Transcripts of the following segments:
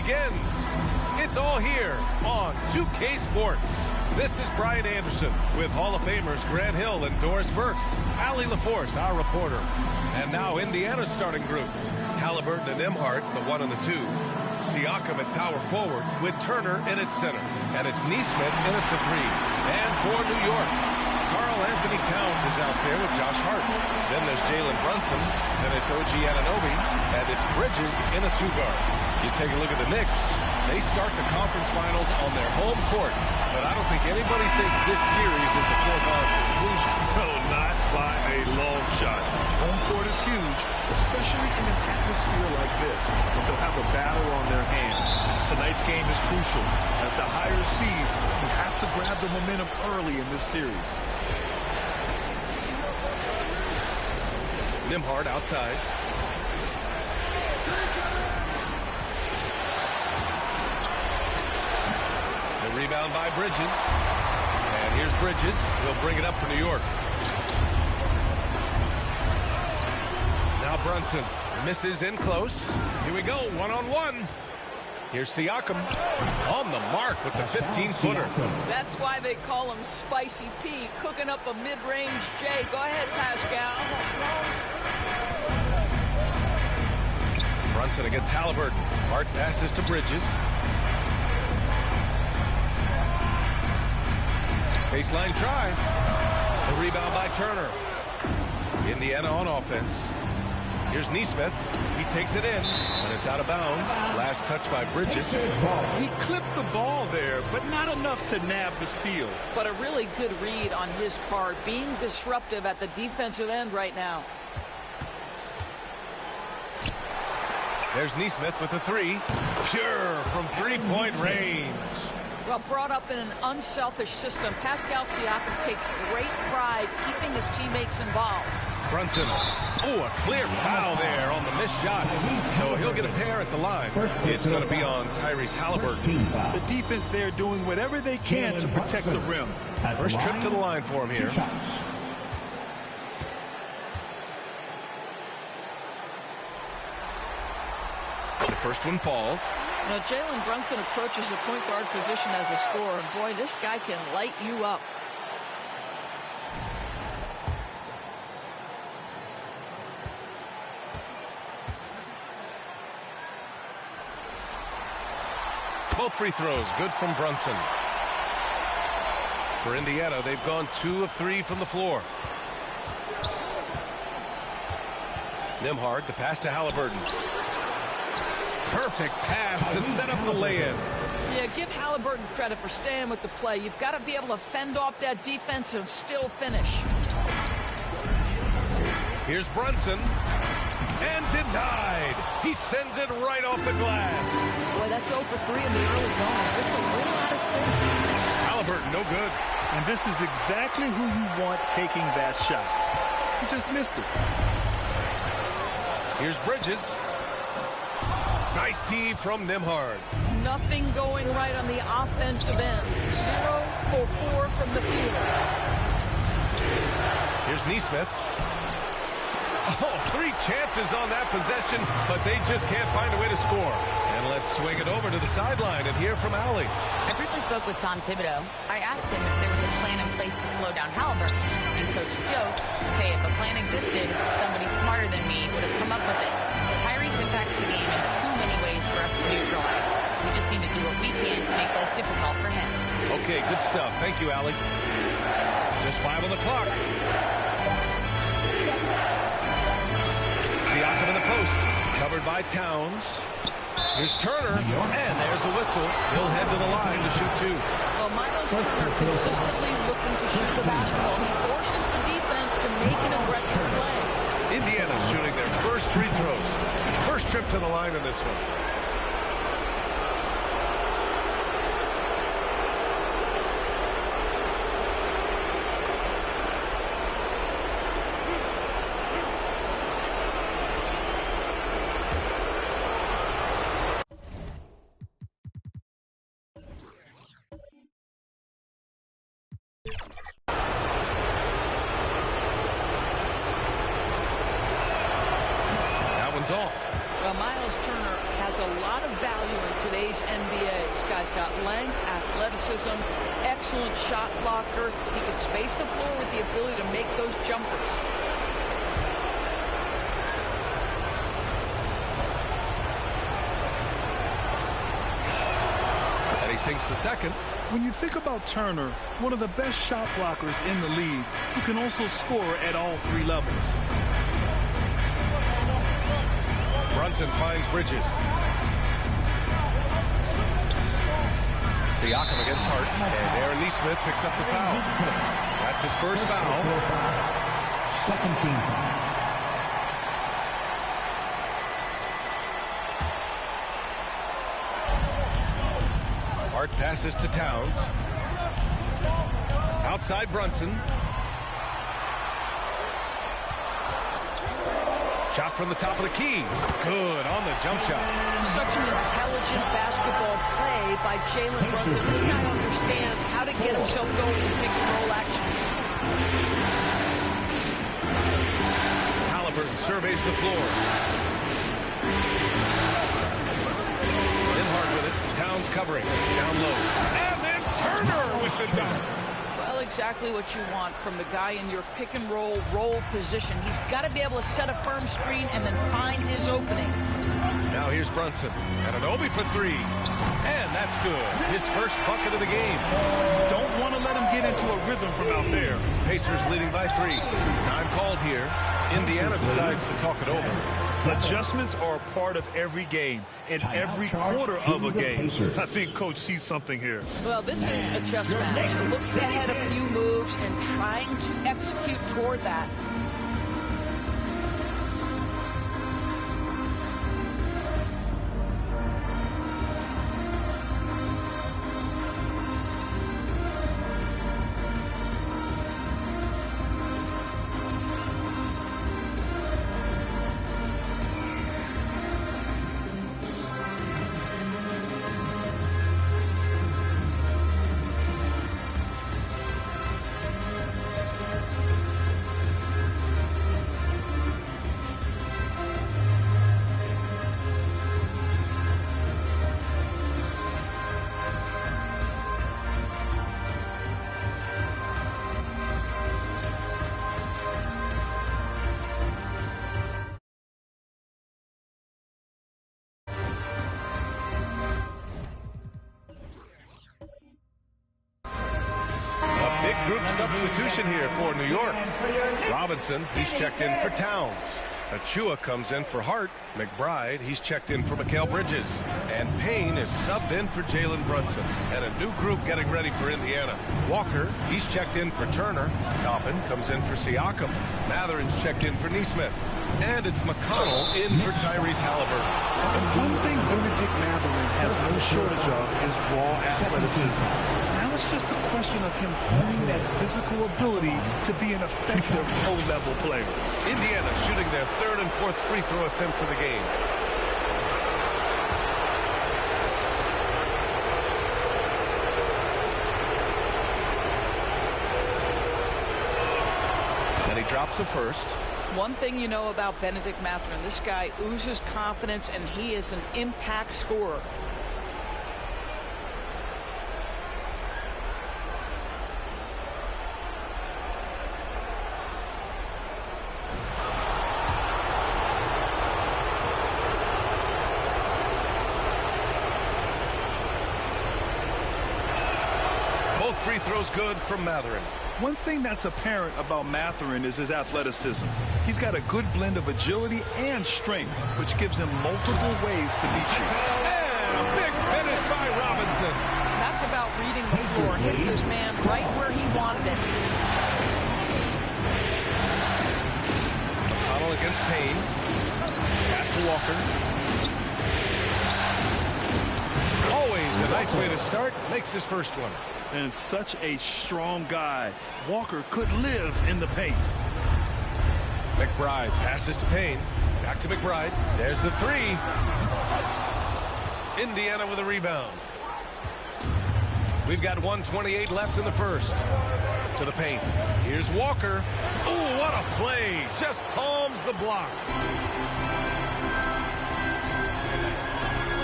begins. It's all here on 2K Sports. This is Brian Anderson with Hall of Famers Grant Hill and Doris Burke. Allie LaForce, our reporter. And now Indiana's starting group. Halliburton and Nembhard, the 1 and the 2. Siakam at power forward with Turner in at center. And it's Nesmith in at the 3. And for New York, Karl Anthony Towns is out there with Josh Hart. Then there's Jalen Brunson. Then it's OG Anunoby. And it's Bridges in a 2-guard. You take a look at the Knicks. They start the conference finals on their home court. But I don't think anybody thinks this series is a foregone conclusion. No, not by a long shot. Home court is huge, especially in an atmosphere like this, but they'll have a battle on their hands. Tonight's game is crucial. As the higher seed, you have to grab the momentum early in this series. Nembhard outside. The rebound by Bridges. And here's Bridges. He'll bring it up for New York. Now Brunson misses in close. Here we go, one-on-one. Here's Siakam on the mark with the 15-footer. That's why they call him Spicy P, cooking up a mid-range J. Go ahead, Pascal. Brunson against Halliburton. Hart passes to Bridges. Baseline try. The rebound by Turner. Indiana on offense. Here's Nesmith. He takes it in, and it's out of bounds. Last touch by Bridges. He clipped the ball there, but not enough to nab the steal. But a really good read on his part, being disruptive at the defensive end right now. There's Nesmith with a 3. Pure from three-point range. Well, brought up in an unselfish system, Pascal Siakam takes great pride keeping his teammates involved. Brunson. Oh, a clear foul there on the missed shot. So he'll get a pair at the line. It's going to be on Tyrese Halliburton. The defense there doing whatever they can to protect the rim. First trip to the line for him here. The first one falls. Now, Jalen Brunson approaches the point guard position as a scorer, and boy, this guy can light you up. Both free throws good from Brunson. For Indiana, they've gone 2 of 3 from the floor. Nembhard, the pass to Halliburton. Perfect pass to set up the lay-in. Yeah, give Halliburton credit for staying with the play. You've got to be able to fend off that defense and still finish. Here's Brunson. And denied. He sends it right off the glass. Boy, that's 0 for 3 in the early going. Just a little out of sync. Halliburton, no good. And this is exactly who you want taking that shot. He just missed it. Here's Bridges. Nice D from Nembhard. Nothing going right on the offensive end. 0 for 4 from the field. Here's Nesmith. Oh, 3 chances on that possession, but they just can't find a way to score. And let's swing it over to the sideline and hear from Allie. I briefly spoke with Tom Thibodeau. I asked him if there was a plan in place to slow down Halliburton, and Coach joked, hey, if a plan existed, somebody smarter than me would have come up with it. Tyrese impacts the game in too many ways for us to neutralize. We just need to do what we can to make life difficult for him. Okay, good stuff. Thank you, Allie. Just 5 on the clock. Siakam in the post. Covered by Towns. Here's Turner. And there's a whistle. He'll head to the line to shoot 2. Well, Miles Turner consistently looking to shoot the basketball. He forces the defense to make an aggressive play. Indiana shooting their first free throws. First trip to the line in this one. Off. Well, Miles Turner has a lot of value in today's today's NBA. This guy's got length, athleticism, excellent shot blocker. He can space the floor with the ability to make those jumpers. And he sinks the second. When you think about Turner, one of the best shot blockers in the league, who can also score at all three levels. Brunson finds Bridges. Siakam against Hart. And Aaron Nesmith picks up the foul. That's his first foul. Second team foul. Hart passes to Towns. Outside Brunson. Shot from the top of the key. Good on the jump shot. Such an intelligent basketball play by Jalen Brunson. This guy understands how to get himself going in pick and roll action. Halliburton surveys the floor. Hart with it. Towns covering. Down low. And then Turner with the dunk. Well, exactly what you want from the guy in your pick and roll position. He's got to be able to set a firm screen and then find his opening. Now here's Brunson. And an Obi for three. And that's good. His first bucket of the game. Don't want to let him get into a rhythm from out there. Pacers leading by 3. Time called here. Indiana decides to talk it over. Adjustments are a part of every game, in every quarter of a game. I think Coach sees something here. Well, this is a chess match. Looking ahead a few moves and trying to execute toward that. Group substitution here for New York. Robinson, he's checked in for Towns. Achua comes in for Hart. McBride, he's checked in for Mikal Bridges. And Payne is subbed in for Jalen Brunson. And a new group getting ready for Indiana. Walker, he's checked in for Turner. Toppin comes in for Siakam. Matherin's checked in for Nesmith. And it's McConnell in for Tyrese Halliburton. And one thing Benedict Matherin has no shortage of is raw athleticism. Now it's just a question of him honing that physical ability to be an effective low-level player. Indiana shooting their third and fourth free throw attempts of the game. And he drops the first. One thing you know about Benedict Matherin, this guy oozes confidence, and he is an impact scorer. Both free throws good from Matherin. One thing that's apparent about Matherin is his athleticism. He's got a good blend of agility and strength, which gives him multiple ways to beat you. And a big finish by Robinson. That's about reading the floor. Hits his man right where he wanted it. McConnell against Payne. Pass to Walker. Always a nice way to start. Makes his first one. And such a strong guy. Walker could live in the paint. McBride passes to Payne. Back to McBride. There's the three. Indiana with a rebound. We've got 1:28 left in the first. To the paint. Here's Walker. Oh, what a play. Just palms the block.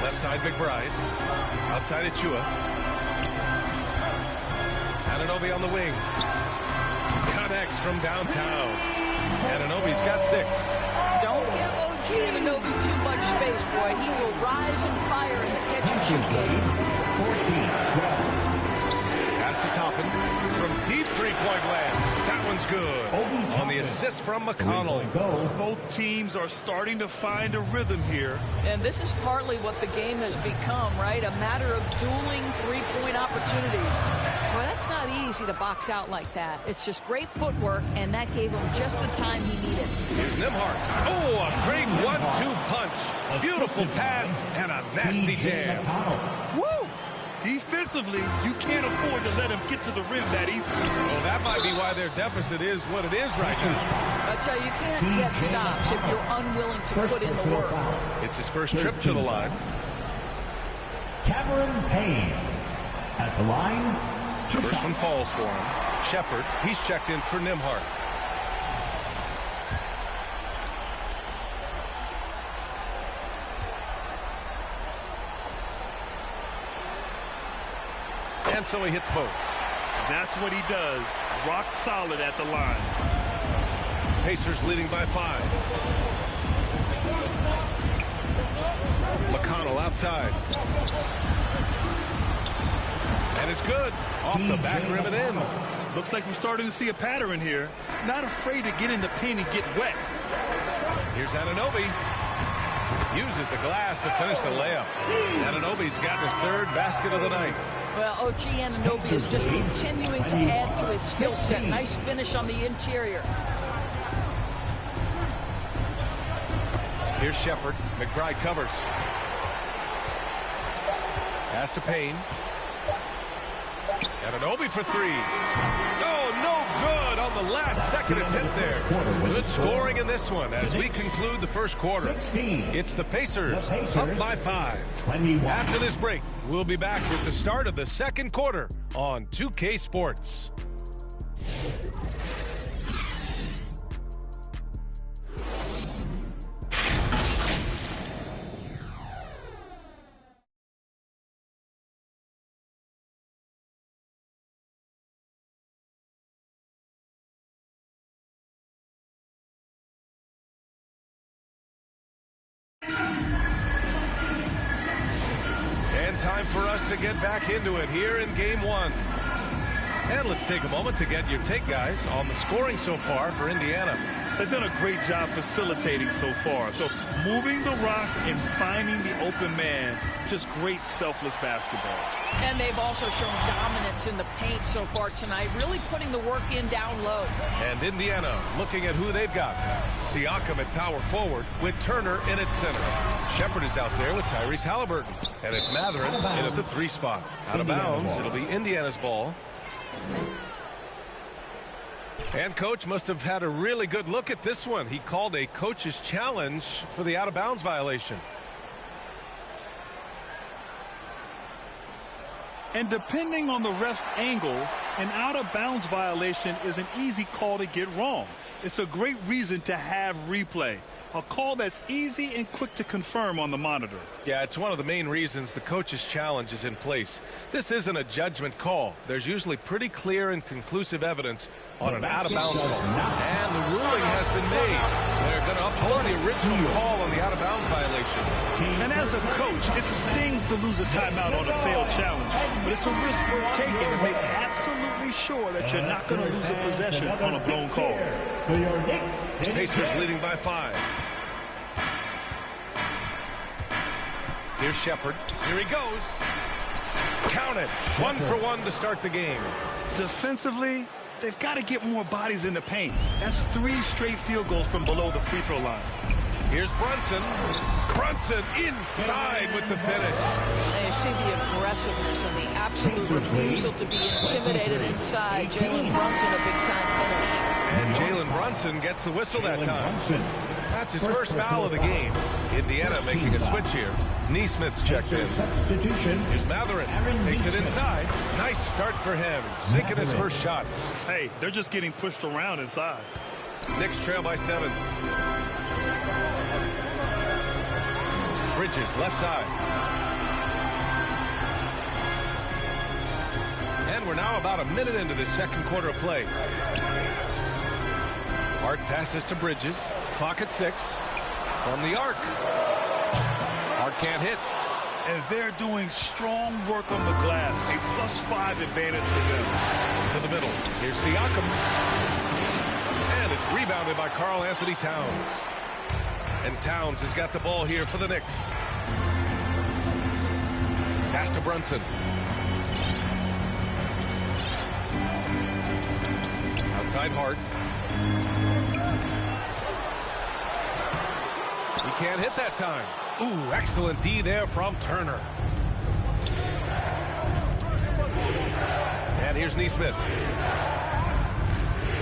Left Inside McBride. Outside Achua. Anunoby on the wing. Connects from downtown. Anunoby's got 6. Don't give OG Anunoby too much space, boy. He will rise and fire in the catch-and-shoot game. 14-12. Pass to Toppin from deep three-point land. That one's good. On the assist from McConnell. Both teams are starting to find a rhythm here. And this is partly what the game has become, right? A matter of dueling three-point opportunities. Well, that's not easy to box out like that. It's just great footwork, and that gave him just the time he needed. Here's Nembhard. Oh, a great 1-2 punch. Beautiful pass and a nasty jam. Woo! Defensively, you can't afford to let him get to the rim that easily. Well, that might be why their deficit is what it is right now. I tell you, you can't get stops if you're unwilling to put in the work. It's his first trip to the line. Cameron Payne at the line. First one falls for him. Shepard, he's checked in for Nembhard. And so he hits both. That's what he does. Rock solid at the line. Pacers leading by 5. McConnell outside. And it's good. Off the back rim and in. Looks like we're starting to see a pattern here. Not afraid to get in the paint and get wet. Here's Anunoby. Uses the glass to finish the layup. Anunoby's gotten his 3rd basket of the night. Well, OG Anunoby is just continuing to add to his skill set. Nice finish on the interior. Here's Shepard. McBride covers. Pass to Payne. Anunoby for 3. Oh, no good on the last second attempt there. Good scoring in this one as we conclude the first quarter. It's the Pacers up by 5. After this break, we'll be back with the start of the second quarter on 2K Sports. Time for us to get back into it here in game 1. And let's take a moment to get your take, guys, on the scoring so far for Indiana. They've done a great job facilitating so far. So moving the rock and finding the open man, just great selfless basketball. And they've also shown dominance in the paint so far tonight, really putting the work in down low. And Indiana looking at who they've got. Siakam at power forward with Turner in at center. Shepard is out there with Tyrese Halliburton. And it's Mathurin in at the 3 spot. Out of bounds, it'll be Indiana's ball. And coach must have had a really good look at this one. He called a coach's challenge for the out-of-bounds violation. And depending on the ref's angle, an out-of-bounds violation is an easy call to get wrong. It's a great reason to have replay. A call that's easy and quick to confirm on the monitor. Yeah, it's one of the main reasons the coach's challenge is in place. This isn't a judgment call. There's usually pretty clear and conclusive evidence on an out-of-bounds call. And the ruling has been made. They're going to uphold the original call on the out-of-bounds violation. And as a coach, it stings to lose a timeout on a failed challenge. But it's a risk worth taking to make absolutely sure that you're not going to lose a possession on a blown call. Pacers leading by 5. Here's Shepard. Here he goes. Count it. 1 for 1 to start the game. Defensively, they've got to get more bodies in the paint. That's 3 straight field goals from below the free throw line. Here's Brunson. Brunson inside with the finish. And you see the aggressiveness and the absolute refusal to be intimidated inside. Jalen Brunson, a big-time finish. And Jalen Brunson gets the whistle that time. That's his first foul of the game. Indiana making a switch here. Neesmith's checked in. Here's Mathurin. Takes it inside. Nice start for him. Sinking his first shot. Hey, they're just getting pushed around inside. Knicks trail by 7. Bridges left side. we're now about a minute into this second quarter of play. Hart passes to Bridges. Clock at 6. From the arc. Hart can't hit. And they're doing strong work on the glass. A +5 advantage for them. To the middle. Here's Siakam. And it's rebounded by Karl Anthony Towns. And Towns has got the ball here for the Knicks. Pass to Brunson. Outside Hart. He can't hit that time. Ooh, excellent D there from Turner. And here's Nesmith.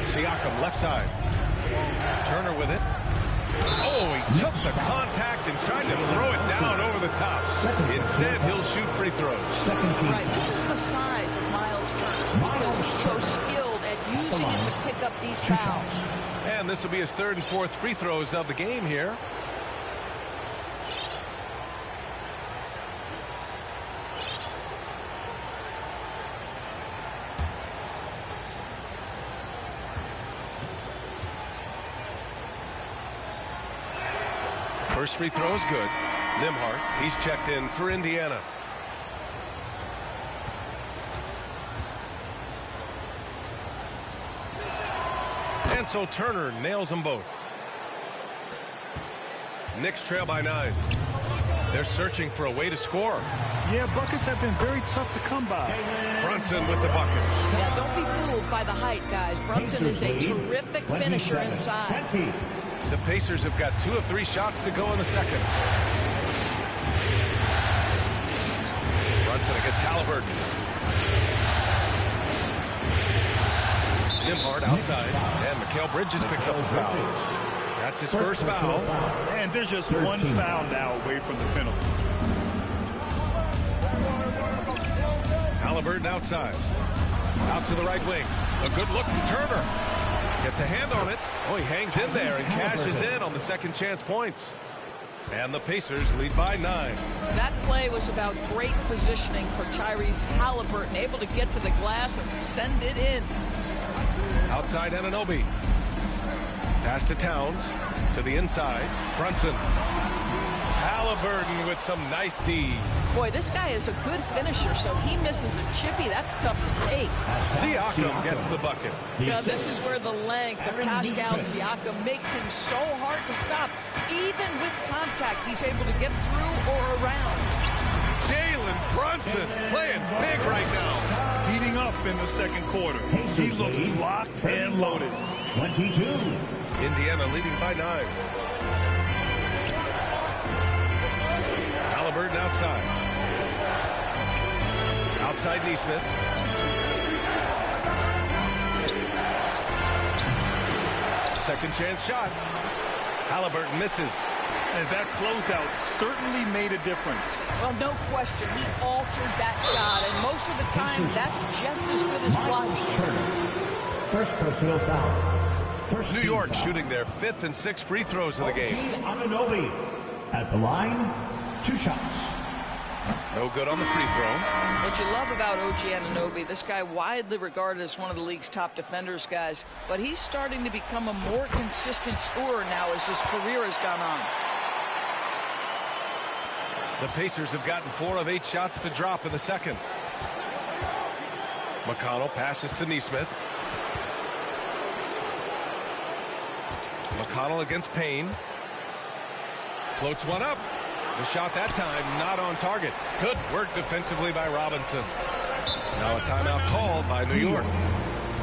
Siakam left side. Turner with it. Oh, he took the contact and tried to throw it down over the top. Instead, he'll shoot free throws. Right, this is the size of Miles Turner because he's so skilled at using it to pick up these fouls. And this will be his 3rd and 4th free throws of the game here. First free throw is good. Nembhard, he's checked in for Indiana. And so Turner nails them both. Knicks trail by 9. They're searching for a way to score. Yeah, buckets have been very tough to come by. Brunson with the bucket. Yeah, don't be fooled by the height, guys. Brunson is a terrific finisher inside. The Pacers have got 2 of 3 shots to go in the second. Brunson against Halliburton. Nembhard outside. And Mikal Bridges picks up the foul. That's his first foul. And there's just one foul now away from the penalty. Halliburton outside. Out to the right wing. A good look from Turner. Gets a hand on it. Oh, he hangs in there and cashes in on the second chance points. And the Pacers lead by 9. That play was about great positioning for Tyrese Halliburton, able to get to the glass and send it in. Outside Anunoby. Pass to Towns. To the inside. Brunson. Halliburton with some nice D. Boy, this guy is a good finisher, so he misses a chippy. That's tough to take. Siakam gets the bucket. Yeah, this is where the length of Pascal Siakam makes him so hard to stop. Even with contact, he's able to get through or around. Jalen Brunson playing big right now. Heating up in the second quarter. He looks locked and loaded. 22. Indiana leading by 9. Halliburton outside. Outside Nesmith. Second chance shot. Halliburton misses. And that closeout certainly made a difference. Well, no question. He altered that shot, and most of the time, that's just as good as blocking. First personal foul. New York shooting their 5th and 6th free throws of the game. Anunoby at the line, 2 shots. No good on the free throw. What you love about OG Anunoby, this guy widely regarded as one of the league's top defenders, guys, but he's starting to become a more consistent scorer now as his career has gone on. The Pacers have gotten 4 of 8 shots to drop in the second. McConnell passes to Nesmith. McConnell against Payne. Floats one up. The shot that time not on target. Good work defensively by Robinson. Now a timeout called by New York.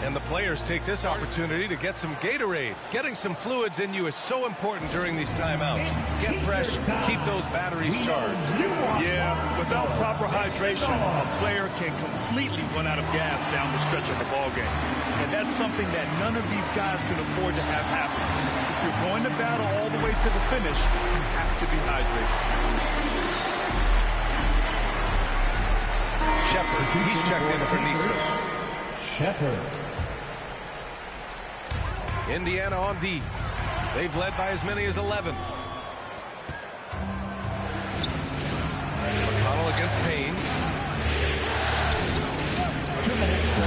And the players take this opportunity to get some Gatorade. Getting some fluids in you is so important during these timeouts. Get fresh, keep those batteries charged. Yeah, without proper hydration, a player can completely run out of gas down the stretch of the ballgame. And that's something that none of these guys can afford to have happen. If you're going to battle all the way to the finish, you have to be hydrated. Shepard, he's checked in for Nesmith. Shepard. Indiana on D. They've led by as many as 11. McConnell against Payne. 2 minutes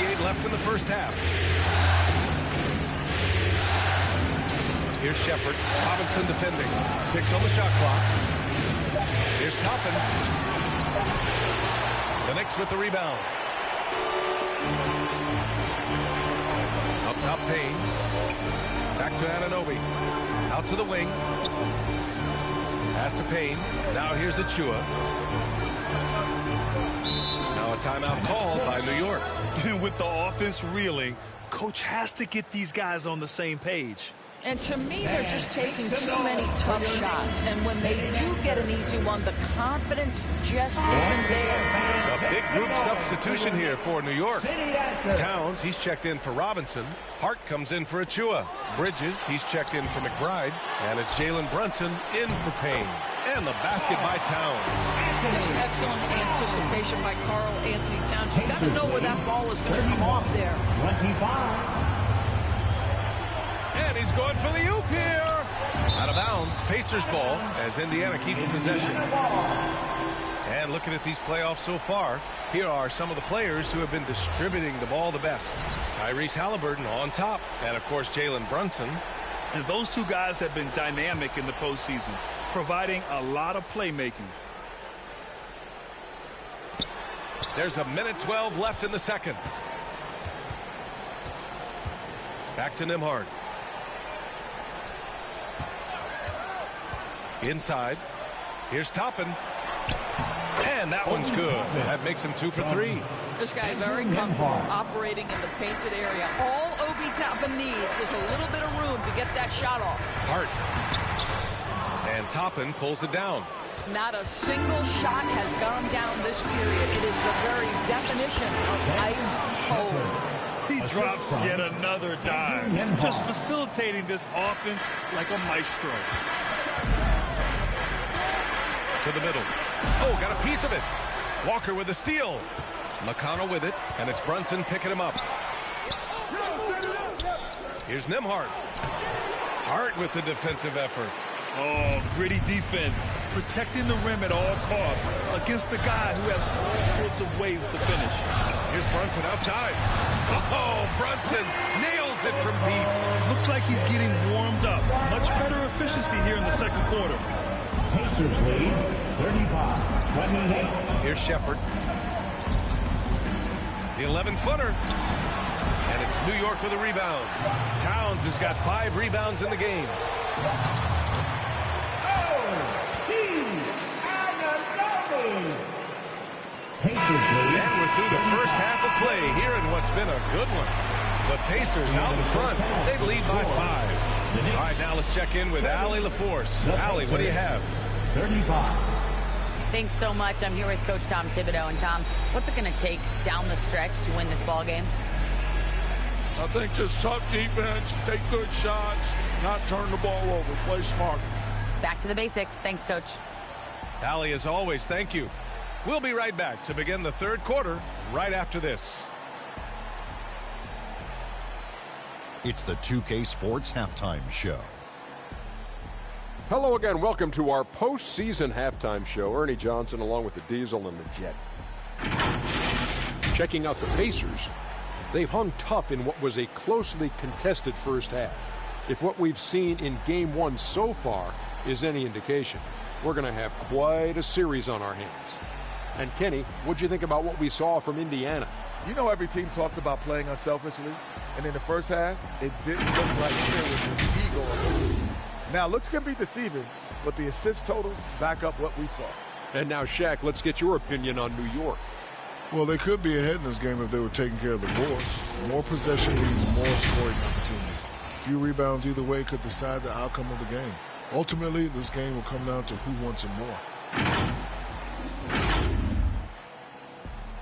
2:58 left in the first half. Here's Shepard. Robinson defending. 6 on the shot clock. Here's Toppin. The Knicks with the rebound. Up top, Payne. Back to Anunoby. Out to the wing. Pass to Payne. Now here's Achua. Now a timeout called by New York. With the offense reeling, coach has to get these guys on the same page. And to me, they're just taking too many tough shots. And when they do get an easy one, the confidence just isn't there. A big group substitution here for New York. Towns, he's checked in for Robinson. Hart comes in for Achua. Bridges, he's checked in for McBride. And it's Jalen Brunson in for Payne. And the basket by Towns. Just excellent anticipation by Karl Anthony Towns. You got to know where that ball is going to come off there. 25. And he's going for the oop here. Out of bounds, Pacers ball as Indiana keeps possession. And looking at these playoffs so far, here are some of the players who have been distributing the ball the best. Tyrese Halliburton on top. And, of course, Jalen Brunson. And those two guys have been dynamic in the postseason, providing a lot of playmaking. There's a minute 12 left in the second. Back to Nembhard. Inside. Here's Toppin. And that one's good. That makes him 2 for 3. This guy very comfortable operating in the painted area. All Obi Toppin needs is a little bit of room to get that shot off. Hart. And Toppin pulls it down. Not a single shot has gone down this period. It is the very definition of ice cold. He drops yet another dive, just facilitating this offense like a maestro. To the middle. Oh, got a piece of it. Walker with a steal. McConnell with it, and it's Brunson picking him up. Here's Nembhard. Hart with the defensive effort. Oh, gritty defense, protecting the rim at all costs against a guy who has all sorts of ways to finish. Here's Brunson outside. Oh, Brunson nails it from deep. Looks like he's getting warmed up. Much better efficiency here in the second quarter. Pacers lead 35-28. Here's Shepard. The 11-footer. And it's New York with a rebound. Towns has got 5 rebounds in the game. Pacers lead. And we're through the first half of play here in what's been a good one. The Pacers out in front. They lead by 5. All right, now let's check in with Allie LaForce. Allie, what do you have? 35. Thanks so much. I'm here with Coach Tom Thibodeau. And, Tom, what's it going to take down the stretch to win this ball game? I think just tough defense, take good shots, not turn the ball over, play smart. Back to the basics. Thanks, Coach. Allie, as always, thank you. We'll be right back to begin the third quarter right after this. It's the 2K Sports Halftime Show. Hello again. Welcome to our postseason halftime show. Ernie Johnson along with the Diesel and the Jet. Checking out the Pacers. They've hung tough in what was a closely contested first half. If what we've seen in Game 1 so far is any indication, we're going to have quite a series on our hands. And Kenny, what'd you think about what we saw from Indiana? You know, every team talks about playing unselfishly, and in the first half, it didn't look like there was an ego. Now, looks can be deceiving, but the assist totals back up what we saw. And now, Shaq, let's get your opinion on New York. Well, they could be ahead in this game if they were taking care of the boards. More possession means more scoring opportunities. A few rebounds either way could decide the outcome of the game. Ultimately, this game will come down to who wants it more.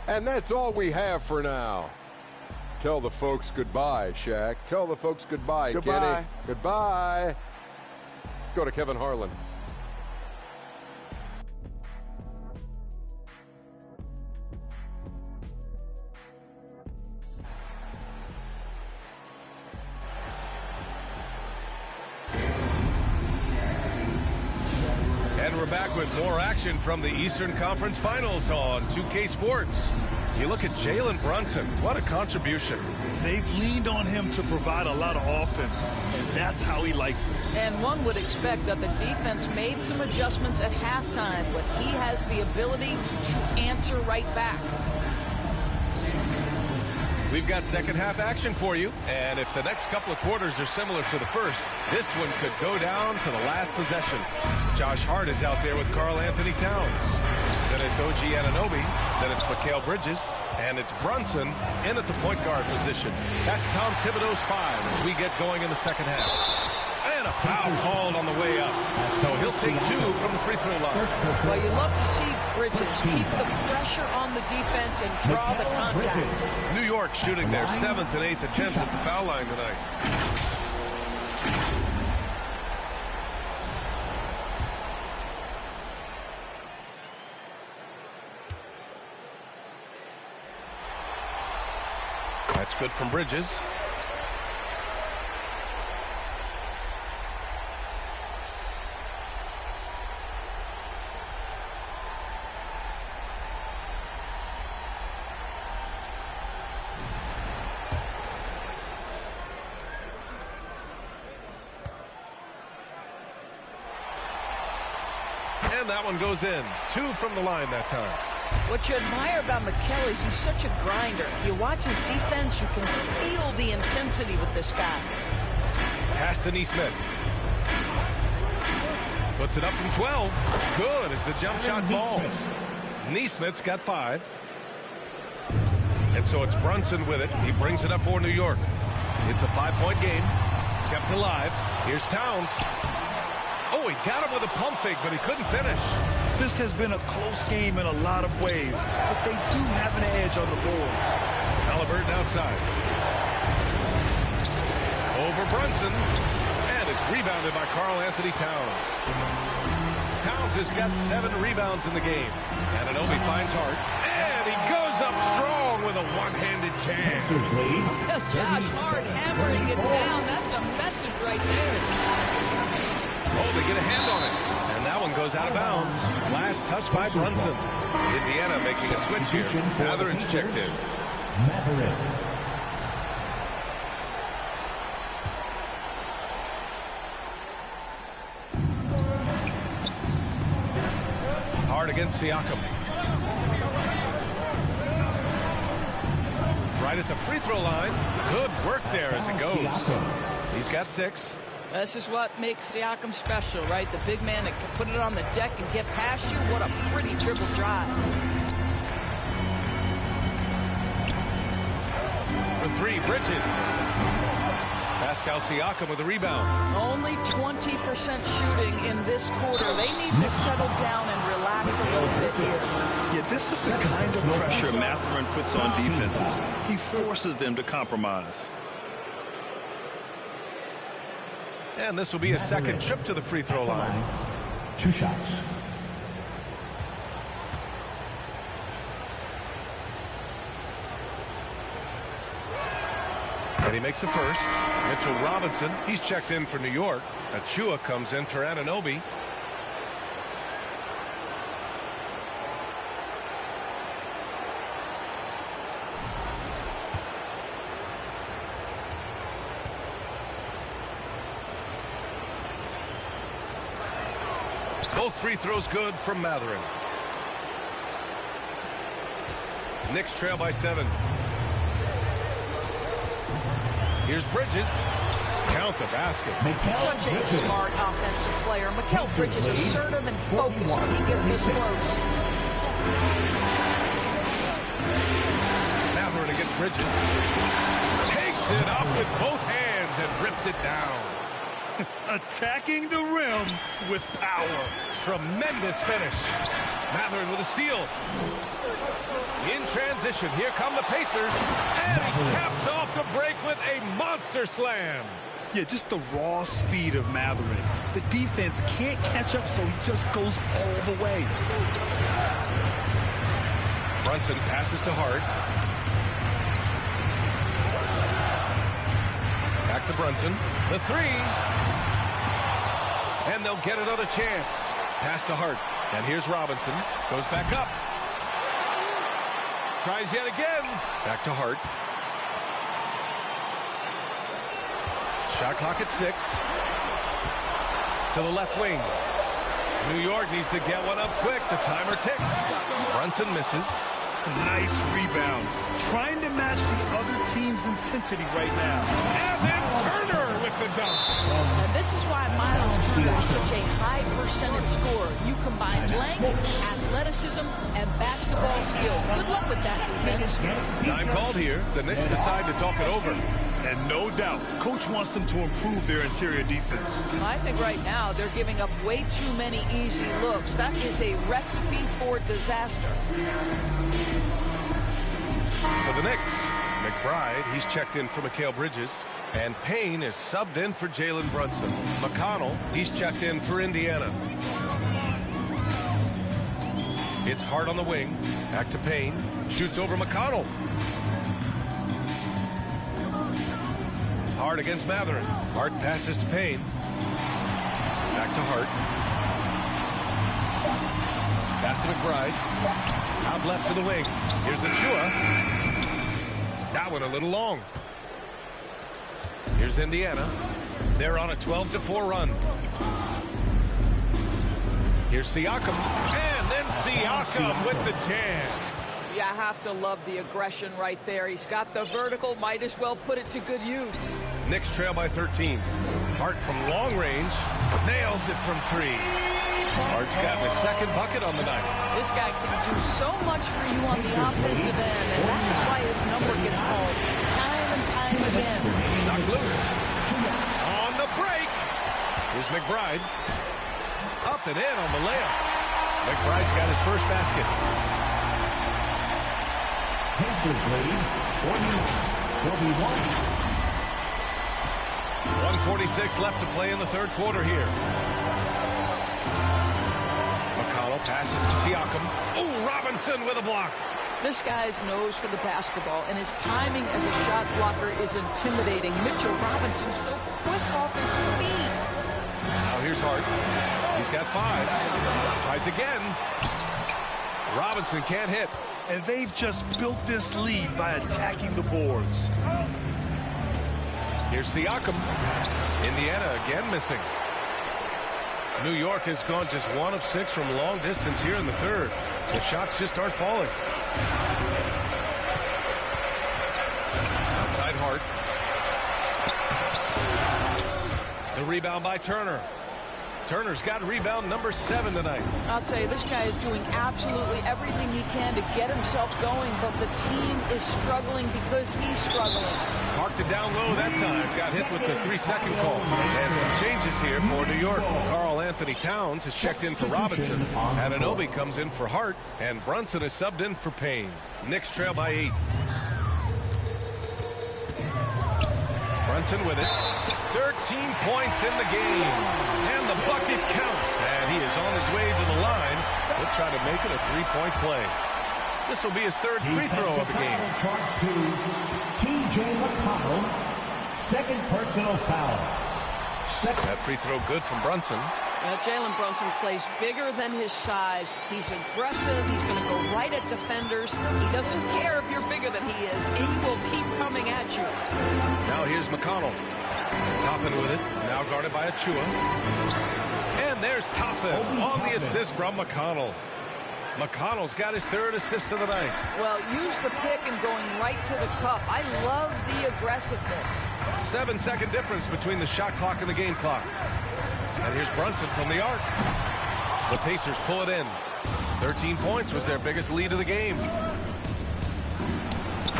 And that's all we have for now. Tell the folks goodbye, Shaq. Tell the folks goodbye, Goodbye. Kenny. Goodbye. Go to Kevin Harlan. And we're back with more action from the Eastern Conference Finals on 2K Sports. You look at Jalen Brunson. What a contribution. They've leaned on him to provide a lot of offense, and that's how he likes it. And one would expect that the defense made some adjustments at halftime, but he has the ability to answer right back. We've got second half action for you, and if the next couple of quarters are similar to the first, this one could go down to the last possession. Josh Hart is out there with Karl Anthony Towns. Then it's OG Anunoby, then it's Mikal Bridges, and it's Brunson in at the point guard position. That's Tom Thibodeau's 5 as we get going in the second half. And a foul called on the way up. So he'll take 2 from the free throw line. Well, you love to see Bridges keep the pressure on the defense and draw the contact. New York shooting their 7th and 8th attempts at the foul line tonight. That's good from Bridges. And that one goes in. 2 from the line that time. What you admire about Mikal is he's such a grinder. You watch his defense, you can feel the intensity with this guy. Pass to Nesmith. Puts it up from 12. Good as the jump shot falls. Nesmith's got 5. And so it's Brunson with it. He brings it up for New York. It's a 5-point game. Kept alive. Here's Towns. Oh, he got him with a pump fake, but he couldn't finish. This has been a close game in a lot of ways, but they do have an edge on the boards. Halliburton outside. Over Brunson. And it's rebounded by Karl Anthony Towns. Towns has got 7 rebounds in the game. Anunoby finds Hart. And he goes up strong with a one-handed jam. Josh Hart hammering it down. That's a message right there. Oh, they get a hand on it. And that one goes out of bounds. Last touch by Brunson. Indiana making a switch here. Mathurin's checked in. Hard against Siakam. Right at the free throw line. Good work there as it goes. He's got 6. This is what makes Siakam special, right? The big man that can put it on the deck and get past you. What a pretty dribble drive. For 3, Bridges. Pascal Siakam with a rebound. Only 20% shooting in this quarter. They need to settle down and relax a little bit here. Yeah, this is the kind of pressure Mathurin puts on defenses. He forces them to compromise. And this will be a second trip to the free throw line. 2 shots. And he makes the first. Mitchell Robinson, he's checked in for New York. Achua comes in for Anunoby. Both free throws good from Mathurin. Knicks trail by 7. Here's Bridges. Count the basket. Such a smart offensive player. Mikal Bridges assertive and focused when he gets this close. Mathurin against Bridges. Takes it up with both hands and rips it down. Attacking the rim with power. Tremendous finish. Mathurin with a steal. In transition, here come the Pacers. And he caps off the break with a monster slam. Yeah, just the raw speed of Mathurin. The defense can't catch up, so he just goes all the way. Brunson passes to Hart. Back to Brunson. The 3. And they'll get another chance. Pass to Hart. And here's Robinson. Goes back up. Tries yet again. Back to Hart. Shot clock at 6. To the left wing. New York needs to get one up quick. The timer ticks. Brunson misses. Nice rebound. Trying to match the other team's intensity right now. And then Turner with the dunk. And this is why Miles Turner is such a high percentage scorer. You combine length, athleticism, and basketball skills. Good luck with that defense. Time called here. The Knicks decide to talk it over. And no doubt, coach wants them to improve their interior defense. I think right now they're giving up way too many easy looks. That is a recipe for disaster. For the Knicks, McBride, he's checked in for Mikal Bridges. And Payne is subbed in for Jalen Brunson. McConnell, he's checked in for Indiana. It's Hart on the wing. Back to Payne. Shoots over McConnell. Hart against Matherin. Hart passes to Payne. Back to Hart. Pass to McBride. Out left to the wing. Here's Achua. That one a little long. Here's Indiana. They're on a 12-4 run. Here's Siakam. And then Siakam with the jam. You have to love the aggression right there. He's got the vertical. Might as well put it to good use. Knicks trail by 13. Hart from long range. Nails it from 3. Hart's got his second bucket on the night. This guy can do so much for you on the offensive end, and that is why his number gets called time and time again. Knocked loose. On the break. Here's McBride. Up and in on the layup. McBride's got his first basket. Pacers lead 41. 1:46 left to play in the third quarter here. McConnell passes to Siakam. Oh, Robinson with a block. This guy's nose for the basketball, and his timing as a shot blocker is intimidating. Mitchell Robinson so quick off his feet. Now here's Hart. He's got 5. Tries again. Robinson can't hit. And they've just built this lead by attacking the boards. Here's Siakam. Indiana again missing. New York has gone just 1 of 6 from long distance here in the third. The shots just aren't falling. Outside Hart. The rebound by Turner. Turner's got rebound number 7 tonight. I'll tell you, this guy is doing absolutely everything he can to get himself going, but the team is struggling because he's struggling. Parked it down low that time. Got hit with the 3-second call. And some changes here for New York. Karl Anthony Towns has checked in for Robinson. Anunoby comes in for Hart. And Brunson is subbed in for Payne. Knicks trail by 8. Brunson with it. 13 points in the game. And the bucket counts. And he is on his way to the line. He'll try to make it a 3-point play. This will be his third free throw of the game. Charge to T.J. McConnell. Second personal foul. That free throw good from Brunson. Jalen Brunson plays bigger than his size. He's aggressive. He's going to go right at defenders. He doesn't care if you're bigger than he is. He will keep coming at you. Now here's McConnell. Toppin with it. Now guarded by Achua. And there's Toppin on the assist from McConnell. McConnell's got his third assist of the night. Well, use the pick and going right to the cup. I love the aggressiveness. 7-second difference between the shot clock and the game clock. And here's Brunson from the arc. The Pacers pull it in. 13 points was their biggest lead of the game.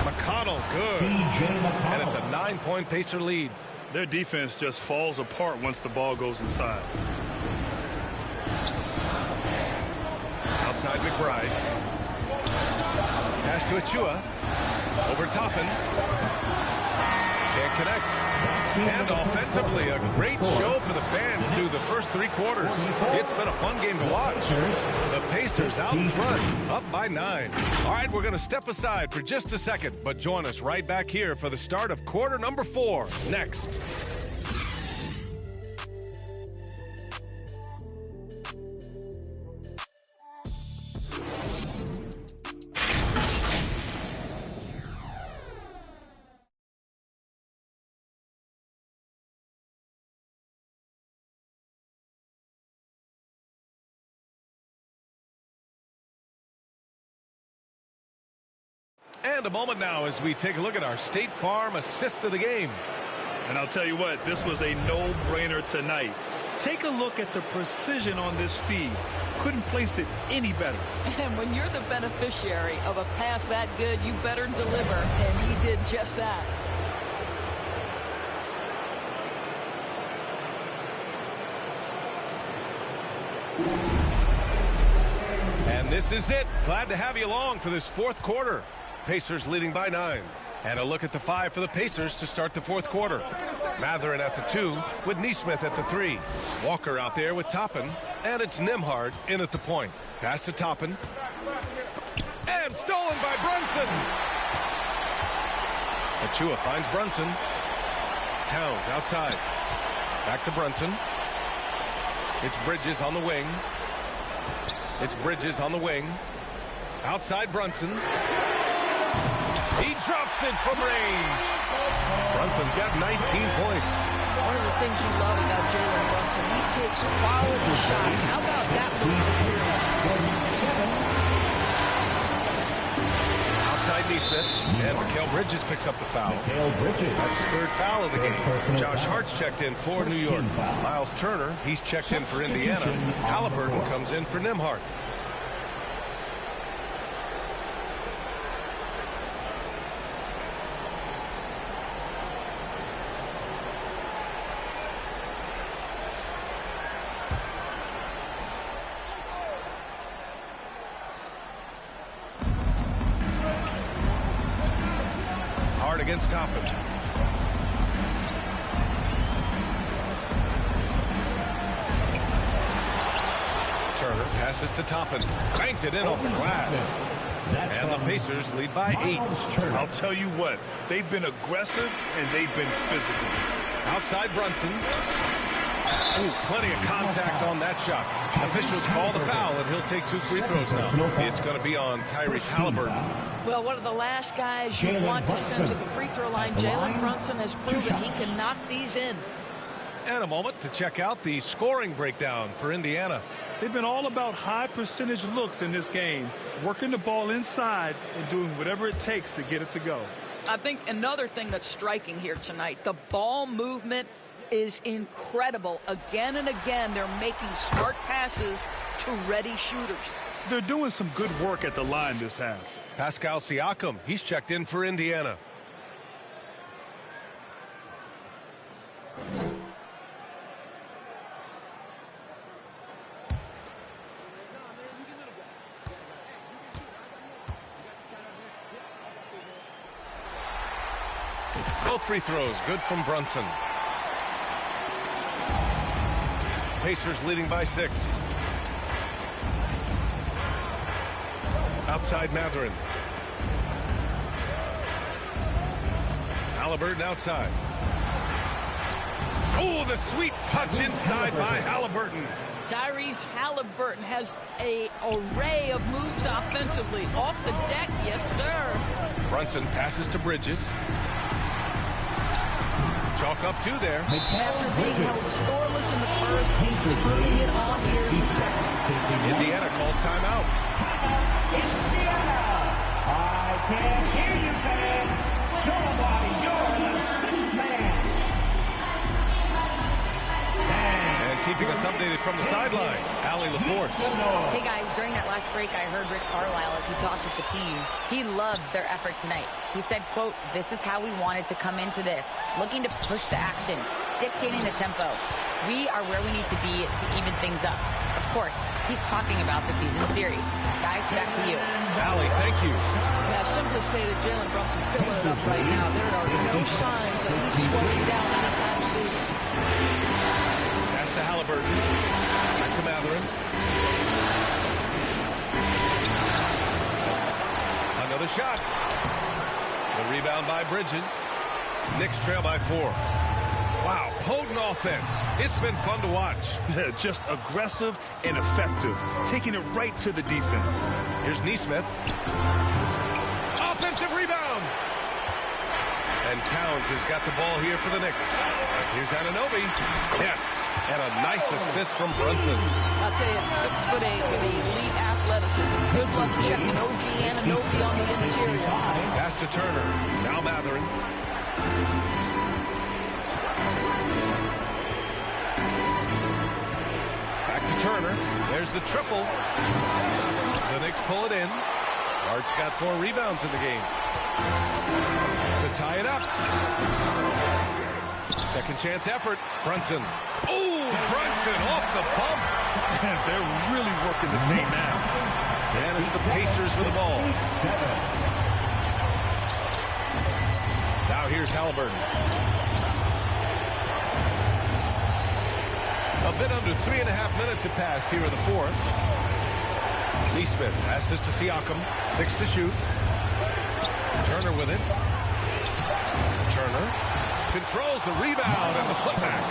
McConnell, good. And it's a 9-point Pacer lead. Their defense just falls apart once the ball goes inside. Outside McBride. Pass to Achua. Over Toppin. Can't connect. And offensively, a great show for the fans through the first 3 quarters. It's been a fun game to watch. The Pacers out in front, up by 9. All right, we're going to step aside for just a second, but join us right back here for the start of quarter number 4 next. And a moment now as we take a look at our State Farm assist of the game. And I'll tell you what, this was a no-brainer tonight. Take a look at the precision on this feed. Couldn't place it any better. And when you're the beneficiary of a pass that good, you better deliver. And he did just that. And this is it. Glad to have you along for this fourth quarter. Pacers leading by 9. And a look at the 5 for the Pacers to start the fourth quarter. Matherin at the 2 with Neesmith at the 3. Walker out there with Toppin. And it's Nembhard in at the point. Pass to Toppin. And stolen by Brunson. Achua finds Brunson. Towns outside. Back to Brunson. It's Bridges on the wing. It's Bridges on the wing. Outside Brunson. He drops it from range. Brunson's got 19 points. One of the things you love about Jalen Brunson, he takes quality shots. How about that move here? Outside Neesmith. And Mikal Bridges picks up the foul. That's his third foul of the game. Josh Hart's checked in for New York. Miles Turner, he's checked in for Indiana. Halliburton comes in for Nembhard. Against Toppin. Turner passes to Toppin. Banked it in off the glass. And the Pacers lead by 8. I'll tell you what, they've been aggressive and they've been physical. Outside Brunson. Ooh, plenty of contact on that shot. Officials call the foul, and he'll take 2 free throws now. It's going to be on Tyrese Halliburton. Well, one of the last guys you want to send to the free throw line, Jalen Brunson, has proven he can knock these in. And a moment to check out the scoring breakdown for Indiana. They've been all about high percentage looks in this game, working the ball inside and doing whatever it takes to get it to go. I think another thing that's striking here tonight, the ball movement is incredible. Again and again, they're making smart passes to ready shooters. They're doing some good work at the line this half. Pascal Siakam, he's checked in for Indiana. Both free throws good from Brunson. Pacers leading by 6. Outside Matherin. Halliburton outside. Oh, the sweet touch inside by Halliburton. Tyrese Halliburton has an array of moves offensively. Off the deck, yes, sir. Brunson passes to Bridges. Chalk up 2 there. After being held scoreless in the first, he's turning it on here in the second. Indiana calls timeout. Indiana! I can't hear you, fans. Somebody, you're the sixth man. And keeping us updated from the sideline, Allie LaForce. Hey guys, during that last break, I heard Rick Carlisle as he talked with the team. He loves their effort tonight. He said, quote, "This is how we wanted to come into this, looking to push the action, dictating the tempo. We are where we need to be to even things up." Of course, he's talking about the season series. Guys, back to you. Allie, thank you. Now, simply say that Jalen Brunson filling it up right now. There are no signs that he's slowing down anytime soon. Pass to Halliburton. Back to Matherin. Another shot. The rebound by Bridges. Knicks trail by 4. Wow, potent offense. It's been fun to watch. They're just aggressive and effective, taking it right to the defense. Here's Neesmith. Offensive rebound. And Towns has got the ball here for the Knicks. Here's Anunoby. Yes, and a nice assist from Brunson. I'll tell you, it's 6'8" with elite athleticism. Good luck checking OG and Anunoby on the interior. Pass to Turner. Now Matherin. Back to Turner. There's the triple. The Knicks pull it in. Hart's got 4 rebounds in the game to tie it up. Second chance effort. Brunson. Oh, Brunson off the bump. They're really working the paint now. And it's the Pacers with the ball. Now here's Halliburton. A bit under 3.5 minutes have passed here in the fourth. Neesmith passes to Siakam. 6 to shoot. Turner with it. Turner controls the rebound and the putback.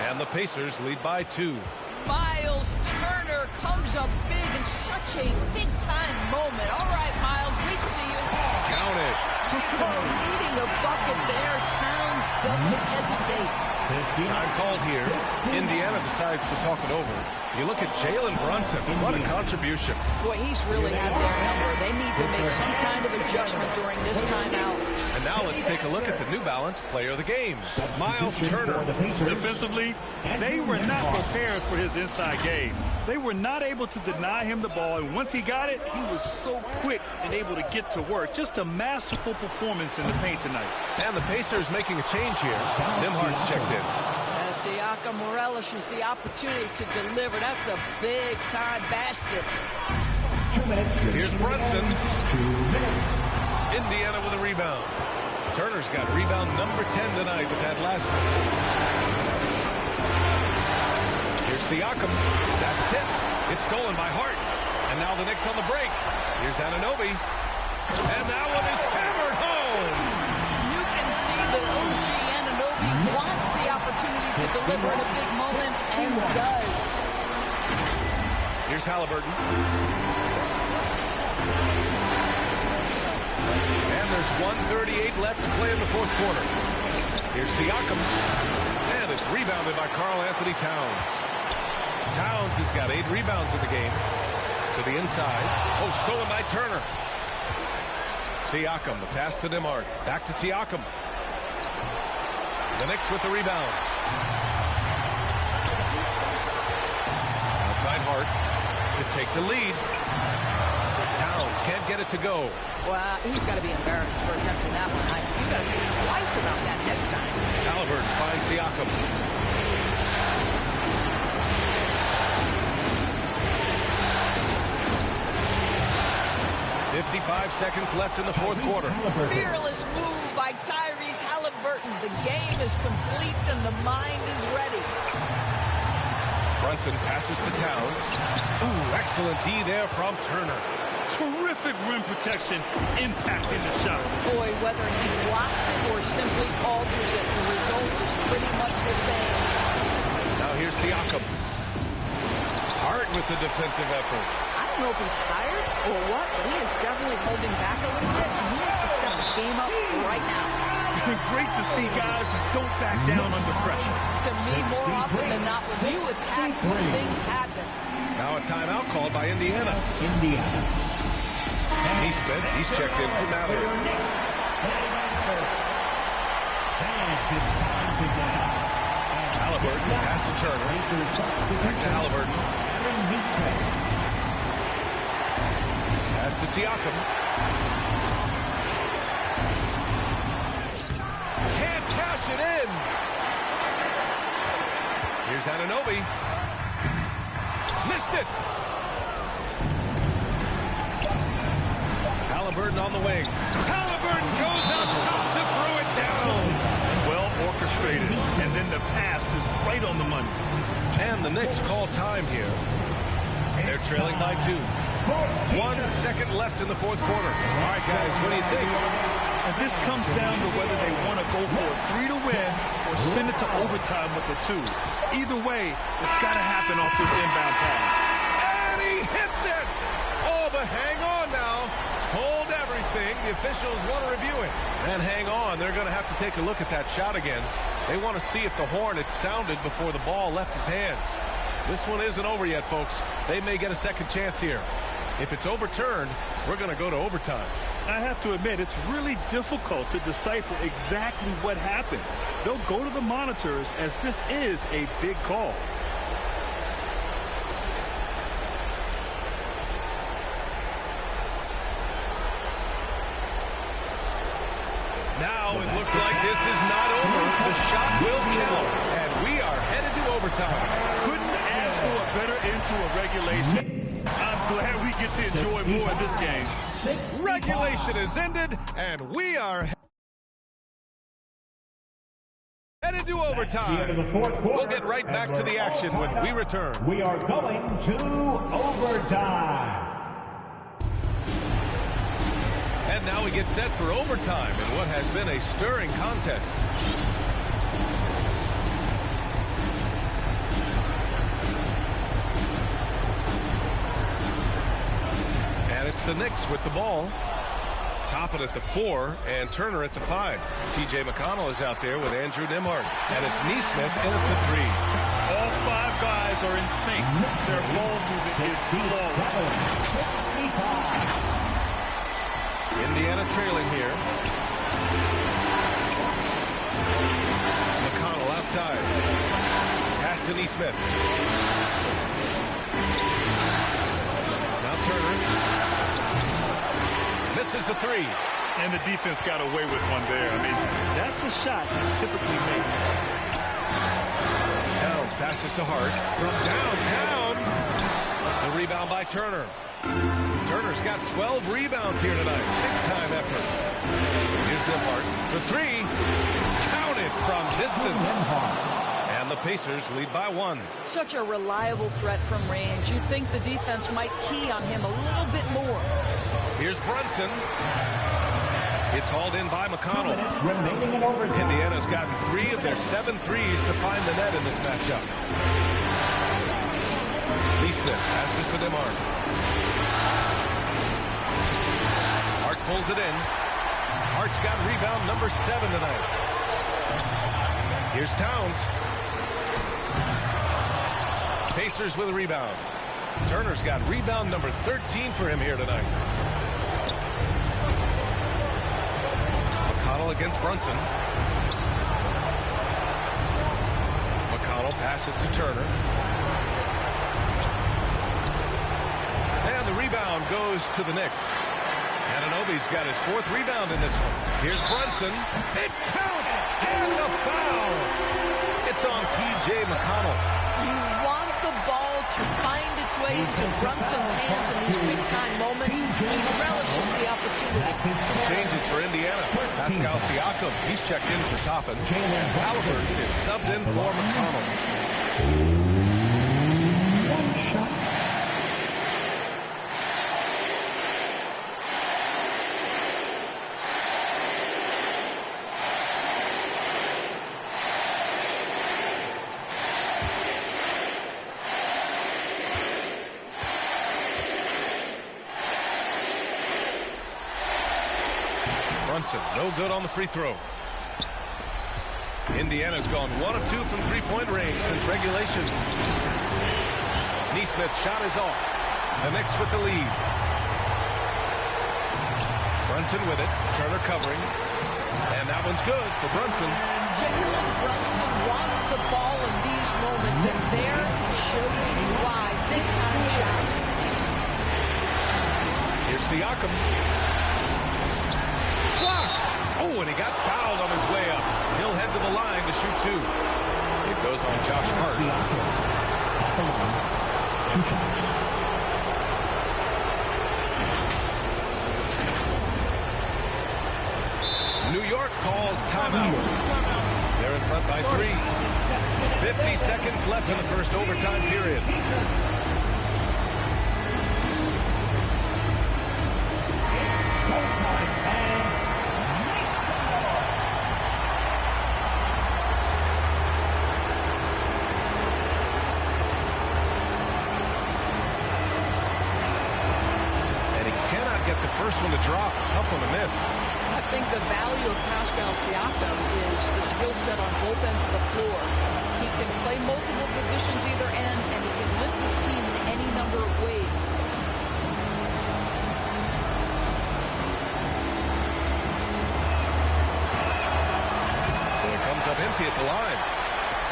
And the Pacers lead by 2. Miles Turner comes up big in such a big-time moment. All right, Miles, we see you. Count it. Needing a bucket there. Towns doesn't hesitate. Time called here. Indiana decides to talk it over. You look at Jalen Brunson. What a contribution. Boy, he's really had their number. They need to make some kind of adjustment during this timeout. And now let's take a look at the New Balance player of the game, Miles Turner. Defensively, they were not prepared for his inside game. They were not able to deny him the ball, and once he got it, he was so quick and able to get to work. Just a masterful performance in the paint tonight. And the Pacers making a change here. Nembhard's checked in. Siakam relishes the opportunity to deliver. That's a big-time basket. 2 minutes. Here's Brunson. 2 minutes. Indiana with a rebound. Turner's got rebound number 10 tonight with that last one. Here's Siakam. That's tipped. It's stolen by Hart. And now the Knicks on the break. Here's Anunoby. And that one is hammered home. You can see that OG Anunoby wants the opportunity to deliver in a big moment and does. Here's Halliburton. And there's 1:38 left to play in the fourth quarter. Here's Siakam. And it's rebounded by Karl-Anthony Towns. Towns has got 8 rebounds in the game. To the inside. Oh, stolen by Turner. Siakam, the pass to Nembhard. Back to Siakam. The Knicks with the rebound. Outside Hart to take the lead. Towns can't get it to go. Well, he's got to be embarrassed for attempting that one. You got to think twice about that next time. Halliburton finds Siakam. 55 seconds left in the fourth quarter. Fearless move by Tyrese Halliburton. The game is complete and the mind is ready. Brunson passes to Towns. Ooh, excellent D there from Turner. Terrific rim protection, impacting the shot. Boy, whether he blocks it or simply alters it, the result is pretty much the same. Now here's Siakam. Hart with the defensive effort. I don't know if he's tired or what, but he is definitely holding back a little bit, and he needs to step his game up right now. Great to see guys who don't back down under pressure. To me, more often than not, when you attack, things happen. Now a timeout called by Indiana. Neesmith, he's checked in for Matherin. Halliburton, pass to Turner. Back to Halliburton. Pass to Siakam. Can't cash it in. Here's Anunoby. Missed it. Halliburton on the wing. Halliburton goes up top to throw it down. Well orchestrated. And then the pass is right on the money. And the Knicks call time here. They're trailing by 2. 1 second left in the fourth quarter. All right, guys, what do you think? And this comes down to whether they want to go for a 3 to win or send it to overtime with a 2. Either way, it's got to happen off this inbound pass. And he hits it! Oh, but hang on now. Hold everything. The officials want to review it. And hang on. They're going to have to take a look at that shot again. They want to see if the horn had sounded before the ball left his hands. This one isn't over yet, folks. They may get a second chance here. If it's overturned, we're going to go to overtime. I have to admit, it's really difficult to decipher exactly what happened. They'll go to the monitors as this is a big call. Now it looks like this is not over. The shot will count, and we are headed to overtime. Couldn't ask for a better end to a regulation. I'm glad we get to enjoy more of this game. Regulation is ended, and we are headed to overtime. We'll get right back to the action when we return. We are going to overtime. And now we get set for overtime in what has been a stirring contest. And it's the Knicks with the ball. Toppin at the 4 and Turner at the 5. T.J. McConnell is out there with Andrew Nembhard. And it's Neesmith in at the 3. All 5 guys are in sync. Their ball movement is flawless. Indiana trailing here. McConnell outside. Pass to Neesmith. Now Turner. Misses the 3. And the defense got away with one there. I mean, that's the shot he typically makes. Towns passes to Hart. From downtown. The rebound by Turner. Turner's got 12 rebounds here tonight. Big-time effort. Here's Nembhard for 3. Counted from distance. And the Pacers lead by 1. Such a reliable threat from range. You'd think the defense might key on him a little bit more. Here's Brunson. It's hauled in by McConnell. Remaining in overtime. Indiana's gotten 3 of their 7 threes to find the net in this matchup. Neesmith passes to Nembhard. Hart pulls it in. Hart's got rebound number 7 tonight. Here's Towns. Pacers with a rebound. Turner's got rebound number 13 for him here tonight. McConnell against Brunson. McConnell passes to Turner. And the rebound goes to the Knicks. Anunoby's got his 4th rebound in this one. Here's Brunson. It counts! And the foul! It's on T.J. McConnell. You want the ball to find its way into Brunson's hands in these big-time moments. He relishes the opportunity. Changes for Indiana. Pascal Siakam, he's checked in for Toppin. Halliburton is subbed in for McConnell. One shot. Brunson, no good on the free throw. Indiana's gone 1 of 2 from three-point range since regulation. Neesmith's shot is off. The Knicks with the lead. Brunson with it. Turner covering. And that one's good for Brunson. Jalen Brunson wants the ball in these moments, and there he shows you why. Big-time shot. Here's Siakam. Blocked. Oh, and he got fouled on his way up. He'll head to the line to shoot 2. It goes on Josh Hart. At the line, 2 shots. New York calls timeout. They're in front by 3. 50 seconds left in the first overtime period. First one to drop, tough one to miss. I think the value of Pascal Siakam is the skill set on both ends of the floor. He can play multiple positions either end, and he can lift his team in any number of ways. empty at the line.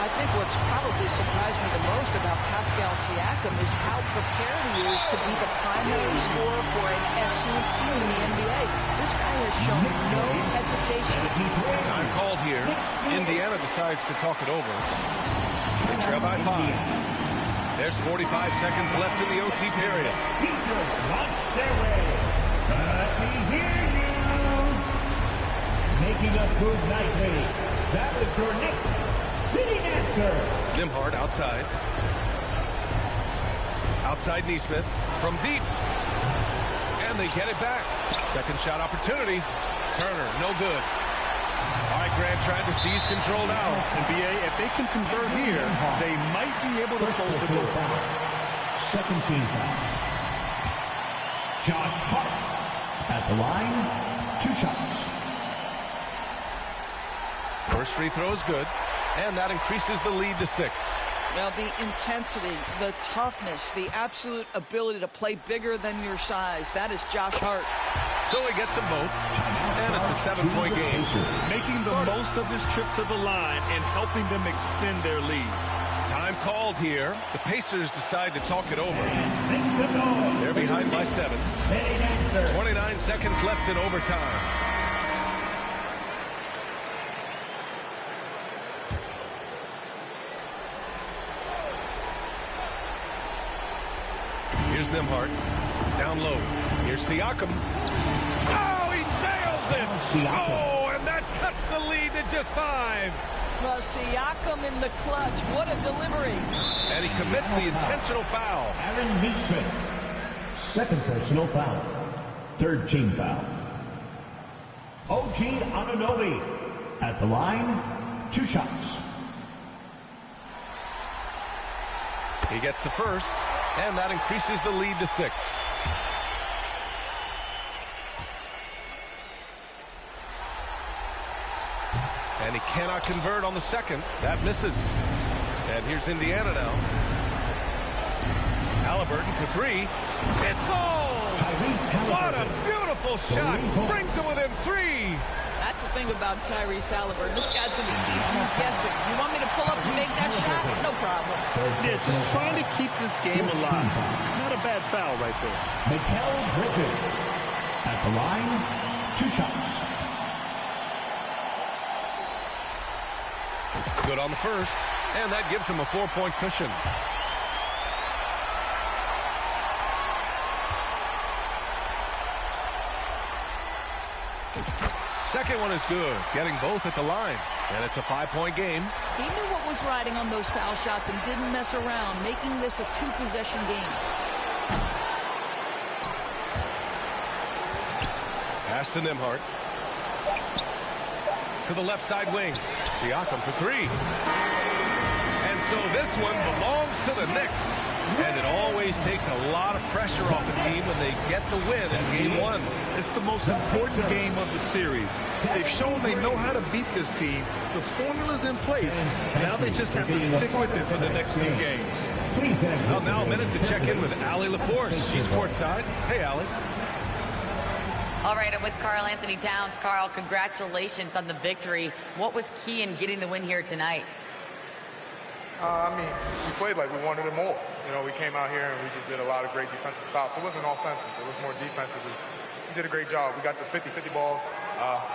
I think what's probably surprised me the most about Pascal Siakam is how prepared he is to be the primary scorer for an excellent team in the NBA. This guy has shown no hesitation. Time called here. Indiana decides to talk it over. They trail by 5. There's 45 seconds left in the OT period. Pacers launch their way. Let me hear you. Making us move nightly. That was your Knicks sitting answer. Nembhard outside. Outside Nesmith from deep. And they get it back. Second shot opportunity. Turner, no good. All right, Grant trying to seize control now. NBA, if they can convert here, they might be able to close the door. Second team foul. Josh Hart at the line. 2 shots. First free throw is good, and that increases the lead to 6. Well, the intensity, the toughness, the absolute ability to play bigger than your size, that is Josh Hart. So he gets them both, and it's a 7-point game. Making the most of this trip to the line and helping them extend their lead. Time called here. The Pacers decide to talk it over. They're behind by 7. 29 seconds left in overtime. Here's Nembhard. Down low. Here's Siakam. Oh, he nails it! Oh, and that cuts the lead to just 5. Well, Siakam in the clutch. What a delivery. And he commits the intentional foul. Aaron Nesmith. Second personal foul. Third team foul. OG Anunoby at the line. 2 shots. He gets the first, and that increases the lead to 6. And he cannot convert on the second. That misses. And here's Indiana now. Halliburton for 3. It falls! What a beautiful shot! Brings him within 3. That's the thing about Tyrese Halliburton. This guy's going to keep you guessing. You want me to pull up and make that shot? No problem. Yeah, just trying to keep this game alive. Not a bad foul right there. Mikal Bridges at the line. 2 shots. Good on the first, and that gives him a 4-point cushion. Second one is good, getting both at the line, and it's a 5-point game. He knew what was riding on those foul shots and didn't mess around, making this a 2-possession game. Pass to Nembhard. To the left side wing. Siakam for 3. And so this one belongs to the Knicks. And it always takes a lot of pressure off a team when they get the win in Game 1. It's the most important game of the series. They've shown they know how to beat this team. The formula's in place. Now they just have to stick with it for the next few games. Well, now a minute to check in with Allie LaForce. She's courtside. Hey, Allie. All right, I'm with Karl Anthony Towns. Karl, congratulations on the victory. What was key in getting the win here tonight? We played like we wanted it more. You know, we came out here and we just did a lot of great defensive stops. It wasn't offensive. It was more defensive. We did a great job. We got those 50-50 balls,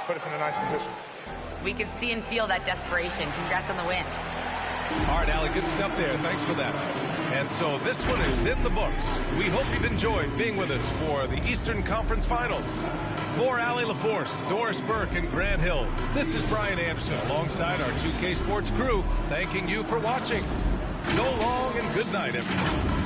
put us in a nice position. We could see and feel that desperation. Congrats on the win. All right, Allie, good stuff there. Thanks for that. And so this one is in the books. We hope you've enjoyed being with us for the Eastern Conference Finals. For Allie LaForce, Doris Burke, and Grant Hill, this is Brian Anderson alongside our 2K Sports crew, thanking you for watching. So long and good night, everyone.